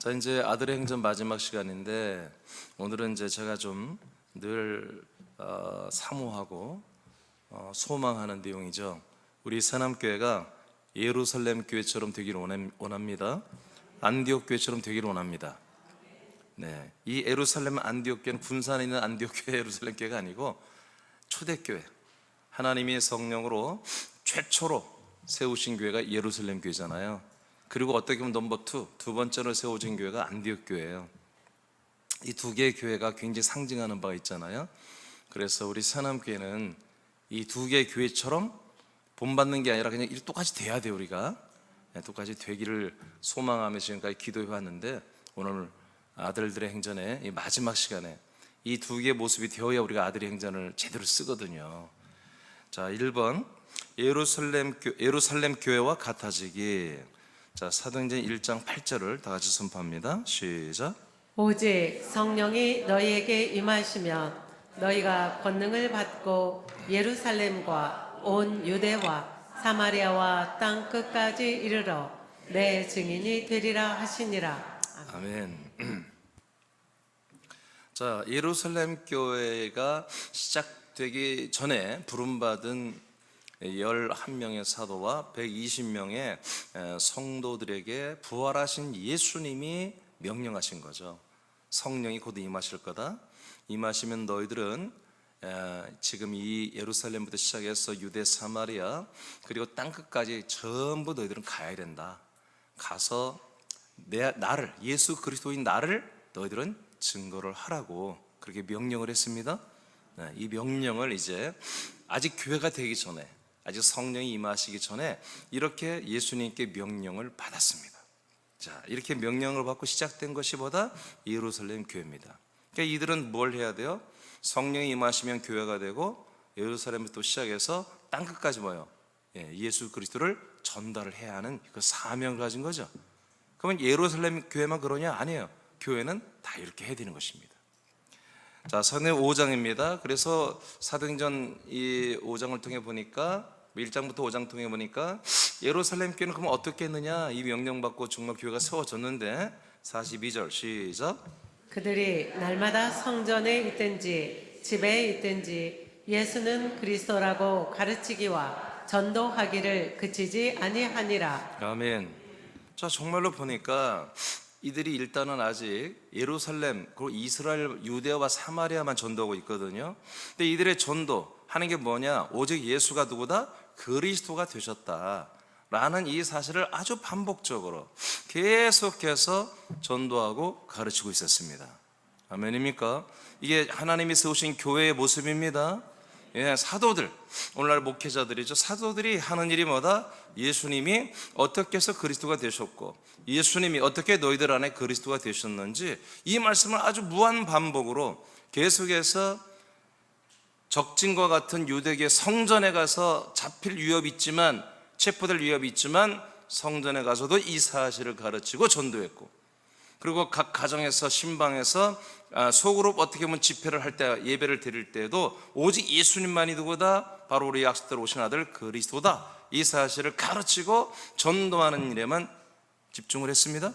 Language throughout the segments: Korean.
자, 이제 아들의 행전 마지막 시간인데 오늘은 이제 제가 좀 늘 사모하고 소망하는 내용이죠. 우리 새남교회가 예루살렘 교회처럼 되기를 원합니다. 안디옥 교회처럼 되기를 원합니다. 네, 이 예루살렘 안디옥 교회는 군산에 있는 안디옥 교회 예루살렘 교회가 아니고 초대교회, 하나님이 성령으로 최초로 세우신 교회가 예루살렘 교회잖아요. 그리고 어떻게 보면 넘버 두 번째로 세워진 교회가 안디옥 교회예요. 이 두 개의 교회가 굉장히 상징하는 바가 있잖아요. 그래서 우리 새남교회는 이 두 개의 교회처럼 본받는 게 아니라 그냥 똑같이 돼야 돼요. 우리가 똑같이 되기를 소망하며 지금까지 기도해 왔는데, 오늘 아들들의 행전의 이 마지막 시간에 이 두 개의 모습이 되어야 우리가 아들의 행전을 제대로 쓰거든요. 자, 1번 예루살렘 교회와 같아지기. 자, 사도행전 1장 8절을 다 같이 선포합니다. 시작. 오직 성령이 너희에게 임하시면 너희가 권능을 받고 예루살렘과 온 유대와 사마리아와 땅 끝까지 이르러 내 증인이 되리라 하시니라. 아멘. 자, 예루살렘 교회가 시작되기 전에 부름받은 11명의 사도와 120명의 성도들에게 부활하신 예수님이 명령하신 거죠. 성령이 곧 임하실 거다. 임하시면 너희들은 지금 이 예루살렘부터 시작해서 유대, 사마리아 그리고 땅끝까지 전부 너희들은 가야 된다. 가서 나를, 예수 그리스도인 나를 너희들은 증거를 하라고 그렇게 명령을 했습니다. 이 명령을 이제 아직 교회가 되기 전에, 아직 성령이 임하시기 전에 이렇게 예수님께 명령을 받았습니다. 자, 이렇게 명령을 받고 시작된 것이 뭐다? 예루살렘 교회입니다. 그러니까 이들은 뭘 해야 돼요? 성령이 임하시면 교회가 되고 예루살렘부터 시작해서 땅끝까지 뭐예요? 예수 그리스도를 전달을 해야 하는 그 사명을 가진 거죠. 그러면 예루살렘 교회만 그러냐? 아니에요. 교회는 다 이렇게 해야 되는 것입니다. 자, 사도행전 5장입니다. 그래서 사도행전 이 5장을 통해 보니까 1장부터 5장 통해 보니까 예루살렘 교회는 그럼 어떻게 했느냐? 이 명령받고 정말 교회가 세워졌는데 42절 시작. 그들이 날마다 성전에 있든지 집에 있든지 예수는 그리스도라고 가르치기와 전도하기를 그치지 아니하니라. 아멘. 자, 정말로 보니까 이들이 일단은 아직 예루살렘 그리고 이스라엘, 유대와 사마리아만 전도하고 있거든요. 근데 이들의 전도하는 게 뭐냐? 오직 예수가 누구다? 그리스도가 되셨다라는 이 사실을 아주 반복적으로 계속해서 전도하고 가르치고 있었습니다. 아멘입니까? 이게 하나님이 세우신 교회의 모습입니다. 사도들, 오늘날 목회자들이죠. 사도들이 하는 일이 뭐다? 예수님이 어떻게 해서 그리스도가 되셨고 예수님이 어떻게 너희들 안에 그리스도가 되셨는지 이 말씀을 아주 무한 반복으로 계속해서 적진과 같은 유대계 성전에 가서 잡힐 위협이 있지만, 체포될 위협이 있지만 성전에 가서도 이 사실을 가르치고 전도했고, 그리고 각 가정에서 신방에서 소그룹 어떻게 보면 집회를 할 때, 예배를 드릴 때도 오직 예수님만이 누구다? 바로 우리 약속대로 오신 아들 그리스도다. 이 사실을 가르치고 전도하는 일에만 집중을 했습니다.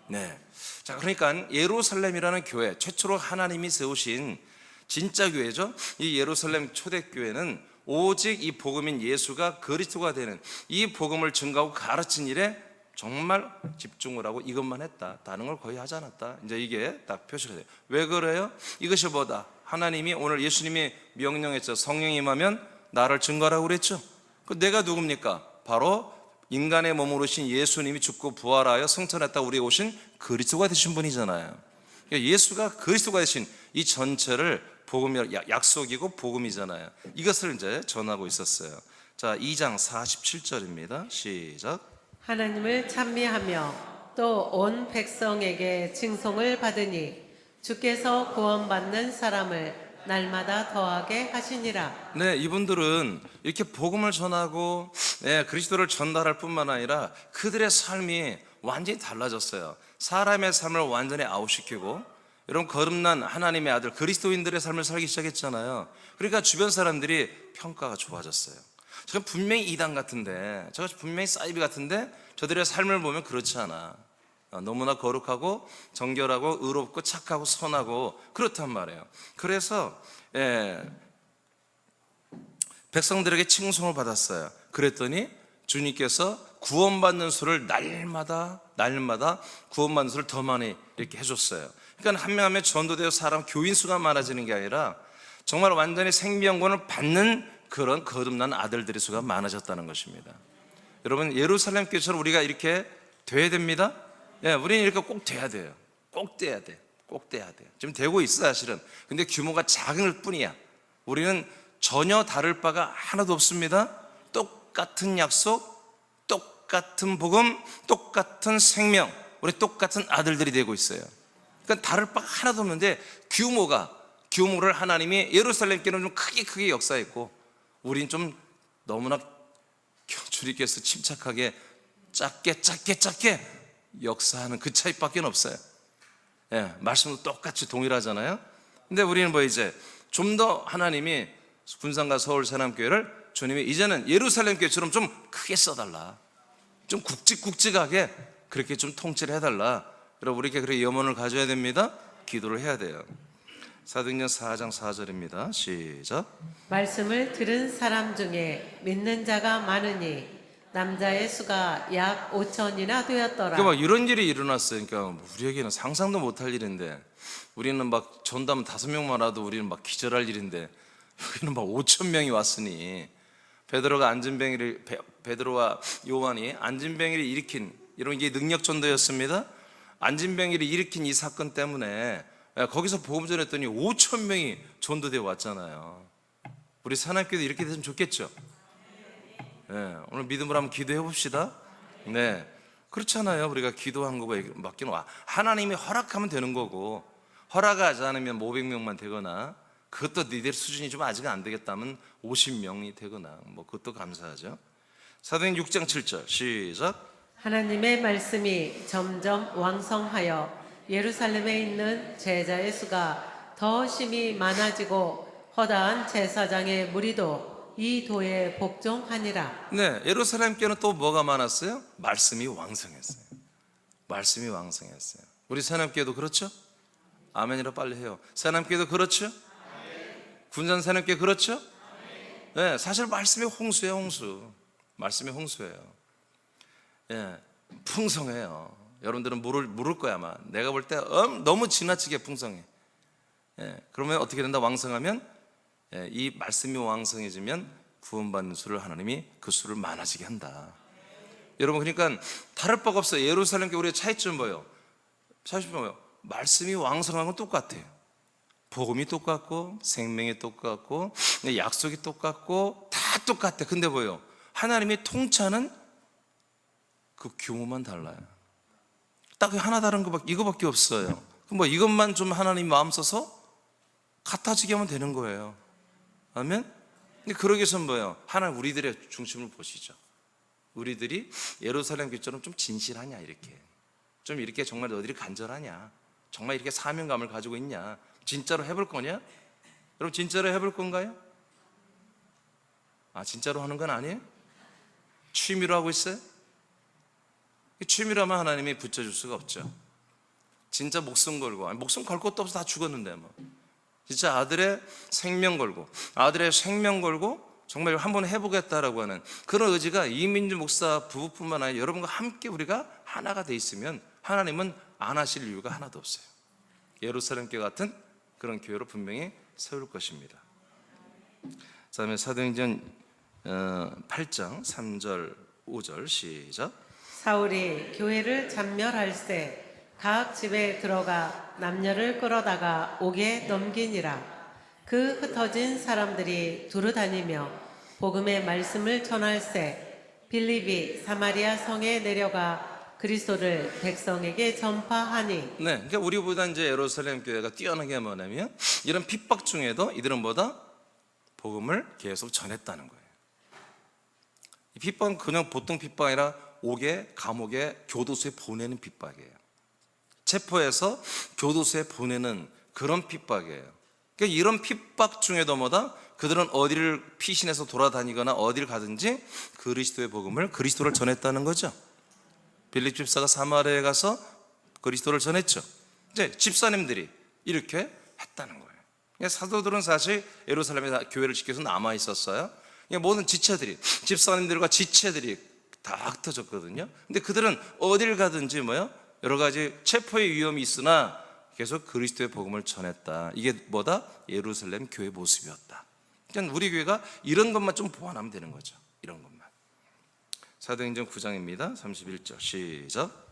네. 자, 그러니까 예루살렘이라는 교회, 최초로 하나님이 세우신 진짜 교회죠. 이 예루살렘 초대교회는 오직 이 복음인 예수가 그리스도가 되는 이 복음을 증거하고 가르친 일에 정말 집중을 하고 이것만 했다. 다른 걸 거의 하지 않았다. 이제 이게 딱 표시가 돼요. 왜 그래요? 이것이 뭐다? 하나님이 오늘 예수님이 명령했죠. 성령이 임하면 나를 증거하라고 그랬죠. 그 내가 누굽니까? 바로 인간의 몸으로 오신 예수님이 죽고 부활하여 승천했다 우리에 오신 그리스도가 되신 분이잖아요. 그러니까 예수가 그리스도가 되신 이 전체를 복음이 약속이고 복음이잖아요. 이것을 이제 전하고 있었어요. 자, 2장 47절입니다. 시작. 하나님을 찬미하며 또 온 백성에게 칭송을 받으니 주께서 구원받는 사람을 날마다 더하게 하시니라. 네, 이분들은 이렇게 복음을 전하고 그리스도를 전달할 뿐만 아니라 그들의 삶이 완전히 달라졌어요. 사람의 삶을 완전히 아웃시키고 이런 거듭난 하나님의 아들 그리스도인들의 삶을 살기 시작했잖아요. 그러니까 주변 사람들이 평가가 좋아졌어요. 저건 분명히 이단 같은데, 저건 분명히 사이비 같은데 저들의 삶을 보면 그렇지 않아. 너무나 거룩하고 정결하고 의롭고 착하고 선하고 그렇단 말이에요. 그래서 백성들에게 칭송을 받았어요. 그랬더니 주님께서 구원받는 수를 날마다 구원받는 수를 더 많이 이렇게 해줬어요. 그러니까 한 명 한 명 전도되어 사람 교인 수가 많아지는 게 아니라 정말 완전히 생명권을 받는 그런 거듭난 아들들의 수가 많아졌다는 것입니다. 여러분, 예루살렘 교회처럼 우리가 이렇게 돼야 됩니다. 우리는 이렇게 꼭 돼야 돼요. 꼭 돼야 돼. 꼭 돼야 돼. 지금 되고 있어 사실은. 근데 규모가 작을 뿐이야. 우리는 전혀 다를 바가 하나도 없습니다. 똑같은 약속, 똑같은 복음, 똑같은 생명, 우리 똑같은 아들들이 되고 있어요. 그러니까 다를 바가 하나도 없는데 규모를 하나님이 예루살렘 교회는 좀 크게 역사했고 우린 좀 너무나 주님께서 침착하게 작게 역사하는 그 차이밖에 없어요. 말씀도 똑같이 동일하잖아요. 근데 우리는 이제 좀 더 하나님이 군산과 서울 세남교회를 주님이 이제는 예루살렘 교회처럼 좀 크게 써달라, 좀 굵직하게 그렇게 좀 통치를 해달라. 여러분, 우리 그렇게 염원을 가져야 됩니다. 기도를 해야 돼요. 사도행전 4장 4절입니다. 시작. 말씀을 들은 사람 중에 믿는 자가 많으니 남자의 수가 약 5천이나 되었더라. 그러니까 이런 일이 일어났어요. 그러니까 우리에게는 상상도 못할 일인데, 우리는 막 전담 5명만 와도 우리는 막 기절할 일인데 여기는 막 5천 명이 왔으니 베드로와 요한이 안진뱅이를 일으킨 이런 게 능력 전도였습니다. 안진뱅이를 일으킨 이 사건 때문에 거기서 복음 전했더니 5천 명이 전도되어 왔잖아요. 우리 산악교도 이렇게 됐으면 좋겠죠. 오늘 믿음으로 한번 기도해 봅시다. 그렇잖아요. 우리가 기도한 거밖에 하나님이 허락하면 되는 거고, 허락하지 않으면 500명만 되거나, 그것도 니들 수준이 좀 아직 안 되겠다면 50명이 되거나 그것도 감사하죠. 사도행전 6장 7절 시작. 하나님의 말씀이 점점 왕성하여 예루살렘에 있는 제자의 수가 더 심히 많아지고 허다한 제사장의 무리도 이 도에 복종하니라. 예루살렘 교회는 또 뭐가 많았어요? 말씀이 왕성했어요. 말씀이 왕성했어요. 우리 세남교회도 그렇죠? 아멘이라 빨리 해요. 세남교회도 그렇죠? 군산 세남교회 그렇죠? 사실 말씀이 홍수예요. 홍수. 말씀이 홍수예요. 풍성해요. 여러분들은 모를 거야 아마. 내가 볼 때 너무 지나치게 풍성해. 그러면 어떻게 된다? 왕성하면 이 말씀이 왕성해지면 구원받는 수를 하나님이 그 수를 많아지게 한다. 여러분, 그러니까 다를 바가 없어요. 예루살렘 교회 우리의 차이점 뭐예요? 말씀이 왕성한 건 똑같아요. 복음이 똑같고 생명이 똑같고 약속이 똑같고 다 똑같아. 근데 뭐예요? 하나님이 통치하는 그 규모만 달라요. 딱 하나 다른 거 이거밖에 없어요. 그럼 이것만 좀 하나님 마음 써서 같아지게 하면 되는 거예요. 아멘? 근데 그러기 위해서는 뭐예요? 하나님 우리들의 중심을 보시죠. 우리들이 예루살렘 교회처럼 좀 진실하냐, 이렇게 좀 이렇게 정말 너희들이 간절하냐, 정말 이렇게 사명감을 가지고 있냐, 진짜로 해볼 거냐? 여러분, 진짜로 해볼 건가요? 진짜로 하는 건 아니에요? 취미로 하고 있어요? 취미로 하면 하나님이 붙여줄 수가 없죠. 진짜 목숨 걸고, 목숨 걸 것도 없어, 다 죽었는데 진짜 아들의 생명 걸고 정말 한번 해보겠다라고 하는 그런 의지가 이민주 목사 부부뿐만 아니라 여러분과 함께 우리가 하나가 돼 있으면 하나님은 안 하실 이유가 하나도 없어요. 예루살렘 교회 같은 그런 교회로 분명히 세울 것입니다. 그 다음에 사도행전 8장 3절 5절 시작. 사울이 교회를 잔멸할세 각 집에 들어가 남녀를 끌어다가 옥에 넘기니라. 그 흩어진 사람들이 두루 다니며 복음의 말씀을 전할세 빌립이 사마리아 성에 내려가 그리스도를 백성에게 전파하니. 그러니까 우리보다 이제 예루살렘 교회가 뛰어난 게 뭐냐면 이런 핍박 중에도 이들은 복음을 계속 전했다는 거예요. 이 핍박은 그냥 보통 핍박이 아니라 옥에, 감옥에, 교도소에 보내는 핍박이에요. 체포해서 교도소에 보내는 그런 핍박이에요. 그러니까 이런 핍박 중에도 그들은 어디를 피신해서 돌아다니거나 어디를 가든지 그리스도의 복음을, 그리스도를 전했다는 거죠. 빌립 집사가 사마리아에 가서 그리스도를 전했죠. 이제 집사님들이 이렇게 했다는 거예요. 그러니까 사도들은 사실 예루살렘에 교회를 지켜서 남아 있었어요. 그러니까 모든 지체들이, 집사님들과 지체들이 다 흩어졌거든요. 근데 그들은 어딜 가든지 여러 가지 체포의 위험이 있으나 계속 그리스도의 복음을 전했다. 이게 뭐다? 예루살렘 교회 모습이었다. 그러니까 우리 교회가 이런 것만 좀 보완하면 되는 거죠. 이런 것만. 사도행전 9장입니다. 31절 시작.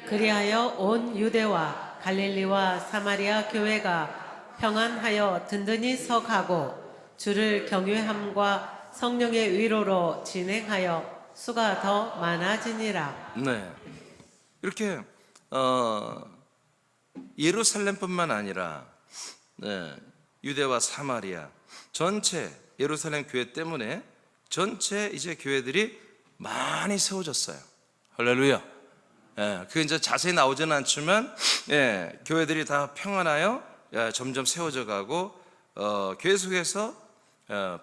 그리하여 온 유대와 갈릴리와 사마리아 교회가 평안하여 든든히 서가고 주를 경외함과 성령의 위로로 진행하여 수가 더 많아지니라. 네. 이렇게 예루살렘뿐만 아니라 유대와 사마리아 전체 예루살렘 교회 때문에 전체 이제 교회들이 많이 세워졌어요. 할렐루야. 그 이제 자세히 나오지는 않지만 교회들이 다 평안하여 점점 세워져 가고 교회 속에서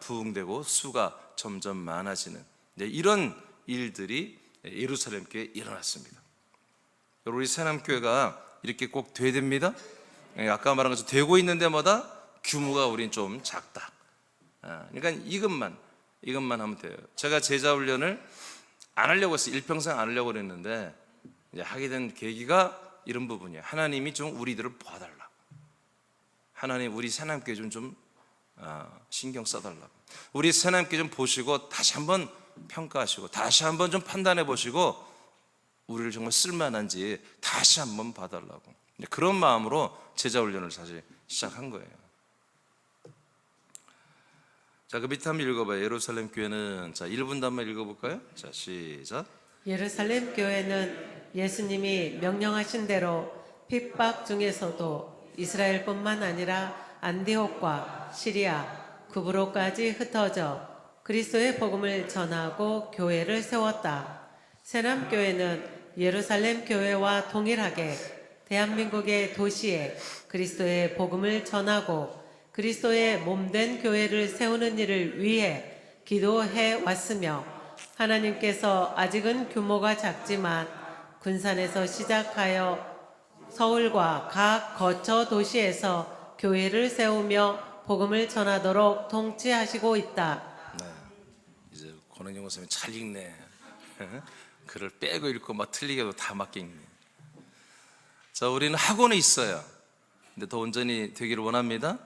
부흥되고 수가 점점 많아지는 이런 일들이 예루살렘 교회에 일어났습니다. 여러분, 우리 새남교회가 이렇게 꼭 돼야 됩니다. 아까 말한 것처럼 되고 있는 데마다 규모가 우린 좀 작다. 그러니까 이것만 하면 돼요. 제가 제자 훈련을 안 하려고 했어요. 일평생 안 하려고 그랬는데 이제 하게 된 계기가 이런 부분이에요. 하나님이 좀 우리들을 봐달라. 하나님 우리 새남교회 좀 신경 써달라. 우리 새남교회 좀 보시고 다시 한번 평가하시고 다시 한번 좀 판단해 보시고 우리를 정말 쓸만한지 다시 한번 봐달라고. 그런 마음으로 제자 훈련을 사실 시작한 거예요. 자, 그 밑에 한번 읽어봐요. 예루살렘 교회는 1분도 한번 읽어볼까요? 자, 시작. 예루살렘 교회는 예수님이 명령하신 대로 핍박 중에서도 이스라엘뿐만 아니라 안디옥과 시리아, 구브로까지 흩어져 그리스도의 복음을 전하고 교회를 세웠다. 새남교회는 예루살렘 교회와 동일하게 대한민국의 도시에 그리스도의 복음을 전하고 그리스도의 몸된 교회를 세우는 일을 위해 기도해 왔으며 하나님께서 아직은 규모가 작지만 군산에서 시작하여 서울과 각 거처 도시에서 교회를 세우며 복음을 전하도록 통치하시고 있다. 네, 이제 권은영 선생님 잘 읽네. 글을 빼고 읽고 막 틀리게도 다 맞게 읽네. 자, 우리는 학원에 있어요. 근데 더 온전히 되기를 원합니다.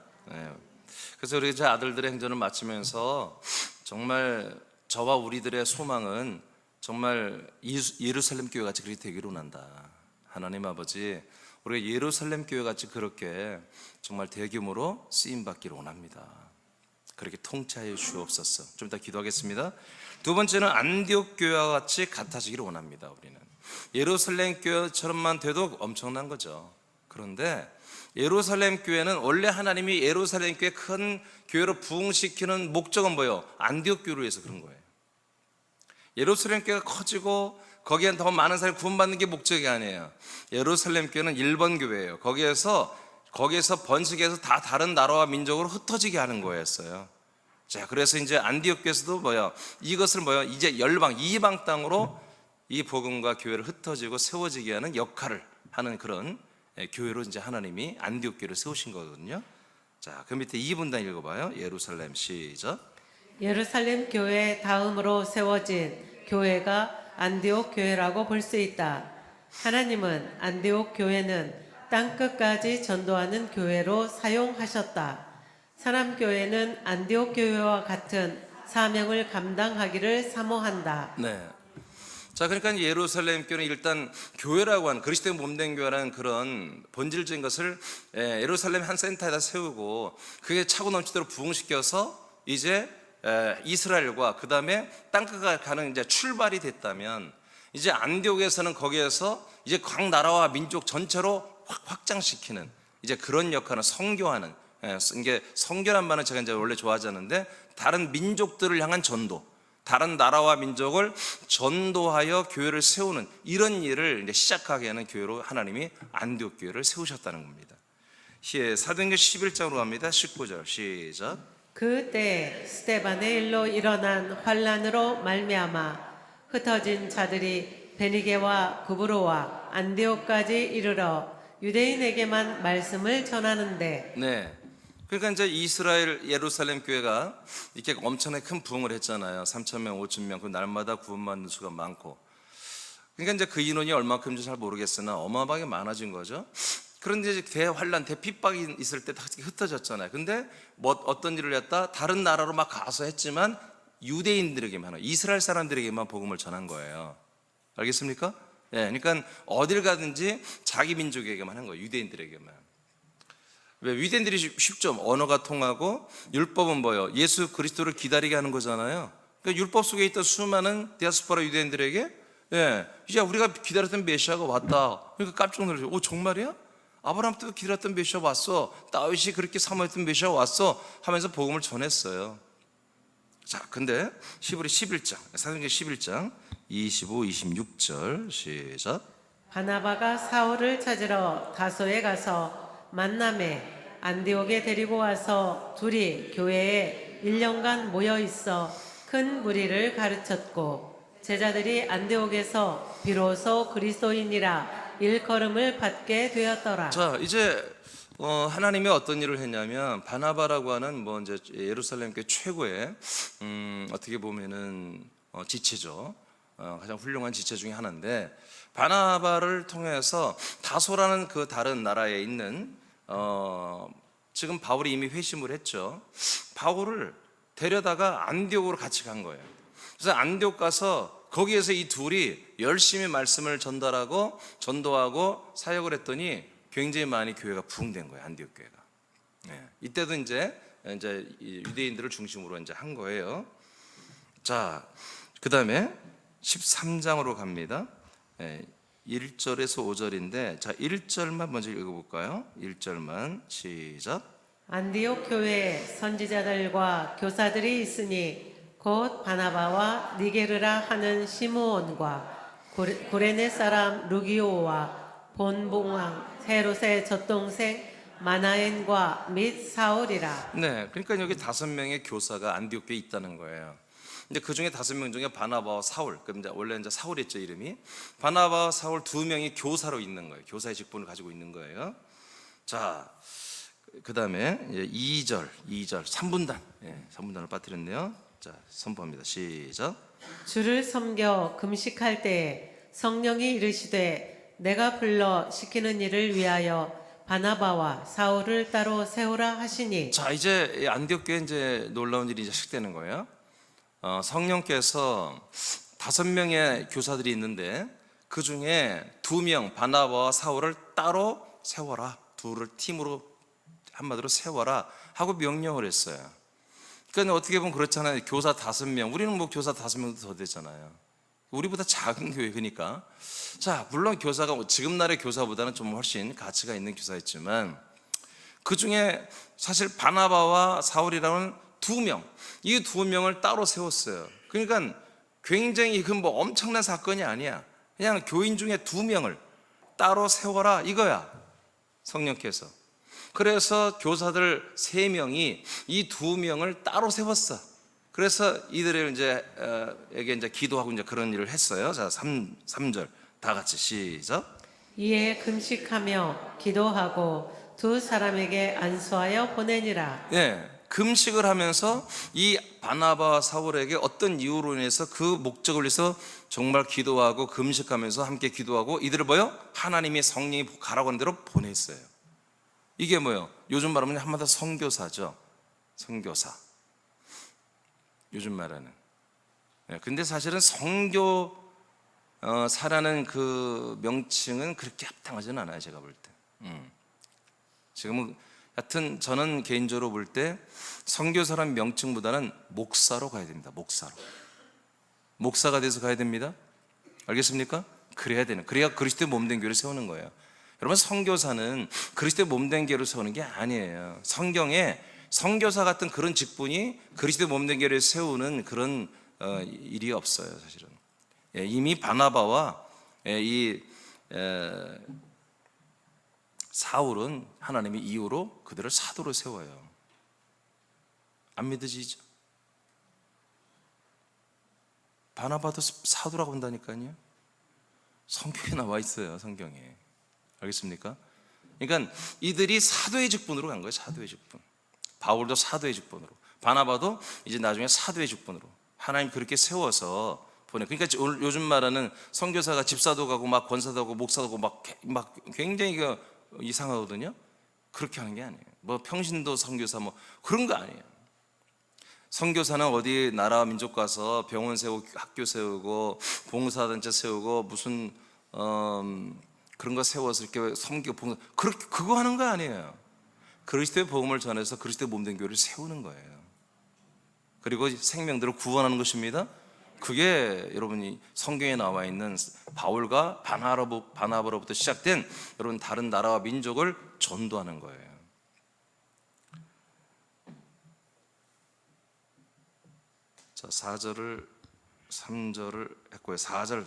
그래서 우리 제 아들들의 행전을 마치면서 정말 저와 우리들의 소망은 정말 예루살렘 교회 같이 그렇게 되기를 원한다. 하나님 아버지, 우리가 예루살렘 교회 같이 그렇게 정말 대규모로 쓰임 받기를 원합니다. 그렇게 통치하여 주옵소서. 좀 이따 기도하겠습니다. 두 번째는 안디옥 교회와 같이 같아지기를 원합니다. 우리는 예루살렘 교회처럼만 돼도 엄청난 거죠. 그런데 예루살렘 교회는 원래 하나님이 예루살렘 교회 큰 교회로 부흥시키는 목적은 뭐예요? 안디옥 교회로 해서 그런 거예요. 예루살렘 교회가 커지고 거기에 더 많은 사람이 구원받는 게 목적이 아니에요. 예루살렘 교회는 1번 교회예요. 거기에서 번식해서 다 다른 나라와 민족으로 흩어지게 하는 거였어요. 자, 그래서 이제 안디옥 교회에서도 이것을 이제 열방, 이방 땅으로 이 복음과 교회를 흩어지고 세워지게 하는 역할을 하는 그런 교회로 이제 하나님이 안디옥 교회를 세우신 거거든요. 자, 그 밑에 2분단 읽어봐요. 예루살렘 시작. 예루살렘 교회 다음으로 세워진 교회가 안디옥 교회라고 볼 수 있다. 하나님은 안디옥 교회는 땅끝까지 전도하는 교회로 사용하셨다. 사람교회는 안디옥 교회와 같은 사명을 감당하기를 사모한다. 네. 자, 그러니까 예루살렘 교회는 일단 교회라고 하는 그리스도의 몸된 교회라는 그런 본질적인 것을 예루살렘 한 센터에다 세우고 그게 차고 넘치도록 부흥시켜서 이제 이스라엘과 그 다음에 땅끝까지 가는 이제 출발이 됐다면 이제 안디옥에서는 거기에서 이제 각 나라와 민족 전체로 확장시키는 이제 그런 역할을 선교하는, 이게 선교란 말은 제가 이제 원래 좋아하지 않는데 다른 민족들을 향한 전도, 다른 나라와 민족을 전도하여 교회를 세우는 이런 일을 이제 시작하게 하는 교회로 하나님이 안디옥 교회를 세우셨다는 겁니다. 사도행전 11장으로 갑니다. 19절 시작. 그때 스데반의 일로 일어난 환란으로 말미암아 흩어진 자들이 베니게와 구브로와 안디옥까지 이르러 유대인에게만 말씀을 전하는데 네. 그러니까 이제 이스라엘 예루살렘 교회가 이렇게 엄청나게 큰 부흥을 했잖아요. 3천 명, 5천 명, 그 날마다 구원받는 수가 많고. 그러니까 이제 그 인원이 얼마큼인지 잘 모르겠으나 어마어마하게 많아진 거죠. 그런데 이제 대환란, 대핍박이 있을 때 다 흩어졌잖아요. 근데 뭐 어떤 일을 했다? 다른 나라로 막 가서 했지만 유대인들에게만, 이스라엘 사람들에게만 복음을 전한 거예요. 알겠습니까? 예, 그러니까 어딜 가든지 자기 민족에게만 한 거예요. 유대인들에게만. 왜? 유대인들이 쉽죠. 언어가 통하고 율법은 뭐예요? 예수 그리스도를 기다리게 하는 거잖아요. 그러니까 율법 속에 있던 수많은 디아스포라 유대인들에게 이제 우리가 기다렸던 메시아가 왔다. 그러니까 깜짝 놀라죠. 오, 정말이야? 아브라함 때도 기다렸던 메시아 왔어. 다윗이 그렇게 사모했던 메시아 왔어. 하면서 복음을 전했어요. 자, 근데 히브리 11장, 사도행전 11장 25, 26절 시작. 바나바가 사울을 찾으러 다소에 가서 만남에 안디옥에 데리고 와서 둘이 교회에 1년간 모여 있어 큰 무리를 가르쳤고 제자들이 안디옥에서 비로소 그리스도인이라 일컬음을 받게 되었더라. 자, 이제 하나님이 어떤 일을 했냐면 바나바라고 하는 뭐 이제 예루살렘 교회 최고의 어떻게 보면은 지체죠. 가장 훌륭한 지체 중에 하나인데 바나바를 통해서 다소라는 그 다른 나라에 있는 지금 바울이 이미 회심을 했죠. 바울을 데려다가 안디옥으로 같이 간 거예요. 그래서 안디옥 가서 거기에서 이 둘이 열심히 말씀을 전달하고 전도하고 사역을 했더니 굉장히 많이 교회가 부흥된 거예요. 안디옥 교회가. 이때도 이제 유대인들을 중심으로 이제 한 거예요. 자, 그 다음에 13장으로 갑니다. 1절에서 5절인데, 자, 1절만 먼저 읽어볼까요? 1절만 시작. 안디옥 교회에 선지자들과 교사들이 있으니 곧 바나바와 니게르라 하는 시므온과 구레네 사람 루기오와 본봉왕 헤롯의 젖동생 마나엔과 및 사울이라. 네, 그러니까 여기 5명의 교사가 안디옥 교회에 있다는 거예요. 근데 그 중에 5명 중에 바나바와 사울, 그럼 이제 원래 이제 사울이었죠, 이름이. 바나바와 사울 2명이 교사로 있는 거예요. 교사의 직분을 가지고 있는 거예요. 자, 그 다음에 2절, 3분단, 3분단을 빠뜨렸네요. 자, 선포합니다. 시작. 주를 섬겨 금식할 때에 성령이 이르시되 내가 불러 시키는 일을 위하여 바나바와 사울을 따로 세우라 하시니. 자, 이제 안디옥 교회 이제 놀라운 일이 이제 시작되는 거예요. 성령께서 5명의 교사들이 있는데 그 중에 2명 바나바와 사울을 따로 세워라. 둘을 팀으로 한마디로 세워라 하고 명령을 했어요. 그러니까 어떻게 보면 그렇잖아요. 교사 5명, 우리는 뭐 교사 5명도 더 되잖아요. 우리보다 작은 교회. 그러니까 자, 물론 교사가 지금 날의 교사보다는 좀 훨씬 가치가 있는 교사였지만 그 중에 사실 바나바와 사울이라는 2명, 이 2명을 따로 세웠어요. 그러니까 굉장히 그 뭐 엄청난 사건이 아니야. 그냥 교인 중에 2명을 따로 세워라 이거야, 성령께서. 그래서 교사들 3명이 이 2명을 따로 세웠어. 그래서 이들을 에게 이제 기도하고 이제 그런 일을 했어요. 자, 3절 다 같이 시작. 이에 금식하며 기도하고 두 사람에게 안수하여 보내니라. 금식을 하면서 이 바나바와 사울에게 어떤 이유로 인해서 그 목적을 위해서 정말 기도하고 금식하면서 함께 기도하고 이들을 뭐요? 하나님의 성령이 가라고 하는 대로 보냈어요. 이게 뭐요? 요즘 말하면 한마디로 선교사죠. 선교사. 요즘 말하는. 근데 사실은 선교사라는 그 명칭은 그렇게 합당하지는 않아요. 제가 볼 때. 지금은 하여튼 저는 개인적으로 볼 때 선교사라는 명칭보다는 목사로 가야 됩니다. 목사로. 목사가 돼서 가야 됩니다. 알겠습니까? 그래야 되는. 그래야 그리스도의 몸된 교회를 세우는 거예요. 여러분, 선교사는 그리스도의 몸된 교회를 세우는 게 아니에요. 성경에 선교사 같은 그런 직분이 그리스도의 몸된 교회를 세우는 그런 일이 없어요, 사실은. 이미 바나바와 이 사울은 하나님의 이유로 그들을 사도로 세워요. 안 믿어지죠? 바나바도 사도라고 한다니까요. 성경에 나와 있어요. 성경에. 알겠습니까? 그러니까 이들이 사도의 직분으로 간 거예요. 사도의 직분. 바울도 사도의 직분으로, 바나바도 이제 나중에 사도의 직분으로 하나님 그렇게 세워서 보내. 그러니까 오늘 요즘 말하는 선교사가 집사도 가고 막 권사도 하고 목사도 하고 막 굉장히 이상하거든요. 그렇게 하는 게 아니에요. 뭐 평신도 선교사 뭐 그런 거 아니에요. 선교사는 어디 나라 민족 가서 병원 세우고 학교 세우고 봉사단체 세우고 무슨 그런 거 세워서 이렇게 섬기고 봉사 그렇게 그거 하는 거 아니에요. 그리스도의 복음을 전해서 그리스도의 몸된 교회를 세우는 거예요. 그리고 생명들을 구원하는 것입니다. 그게 여러분이 성경에 나와 있는 바울과 바나바로부터 시작된 여러분 다른 나라와 민족을 전도하는 거예요. 자, 4절을 3절을 했고요. 4절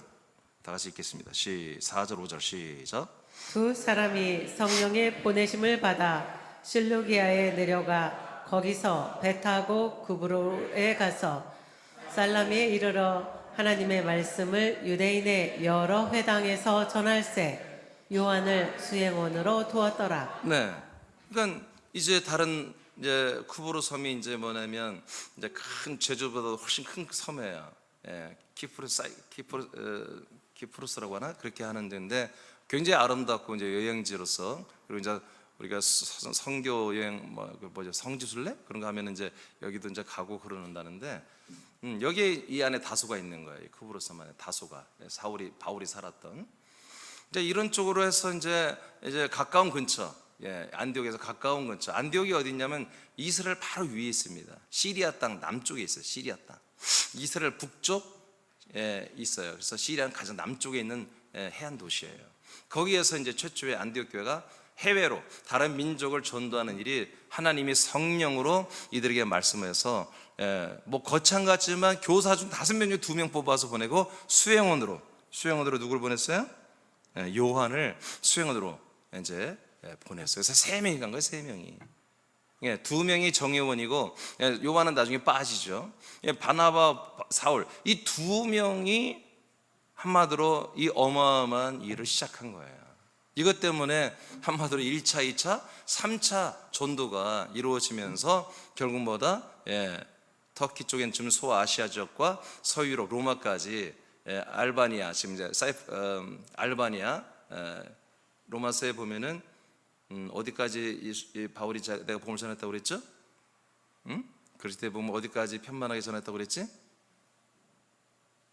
다 같이 읽겠습니다. 4절 5절 시작. 두 사람이 성령의 보내심을 받아 실루기아에 내려가 거기서 배 타고 구브로에 가서 살라미에 이르러 하나님의 말씀을 유대인의 여러 회당에서 전할세 요한을 수행원으로 두었더라. 네. 그러니까 이제 다른 이제 쿠브로 섬이 이제 뭐냐면 이제 큰 제주보다 훨씬 큰 섬이에요. 예, 키프로스라고 하나 그렇게 하는 데인데 굉장히 아름답고 이제 여행지로서 그리고 이제 우리가 선교 여행 뭐죠 성지순례 그런 거 하면 이제 여기도 이제 가고 그러는다는데 여기 이 안에 다소가 있는 거예요. 쿠브로 섬 안에 다소가 바울이 살았던 이제 이런 쪽으로 해서 이제 가까운 근처. 예, 안디옥에서 가까운 근처. 안디옥이 어디 있냐면 이스라엘 바로 위에 있습니다. 시리아 땅 남쪽에 있어요. 시리아 땅. 이스라엘 북쪽에 있어요. 그래서 시리아는 가장 남쪽에 있는 해안 도시예요. 거기에서 이제 최초의 안디옥 교회가 해외로 다른 민족을 전도하는 일이 하나님이 성령으로 이들에게 말씀해서 뭐 거창 같지만 교사 중 5명 중 2명 뽑아서 보내고 수행원으로 누구를 보냈어요? 요한을 수행원으로 이제 보냈어요. 그래서 3명이 간 거예요. 3명이. 2명이 정예원이고 요한은 나중에 빠지죠. 바나바, 사울 이 2명이 한마디로 이 어마어마한 일을 시작한 거예요. 이것 때문에 한마디로 1차, 2차, 3차 전도가 이루어지면서 결국 뭐다? 터키 쪽엔 지금 소아시아 지역과 서유럽 로마까지 알바니아 지금 이제 알바니아 로마서에 보면은 어디까지 바울이 내가 복음을 전했다고 그랬죠? 응? 그리스도에 보면 어디까지 편만하게 전했다고 그랬지?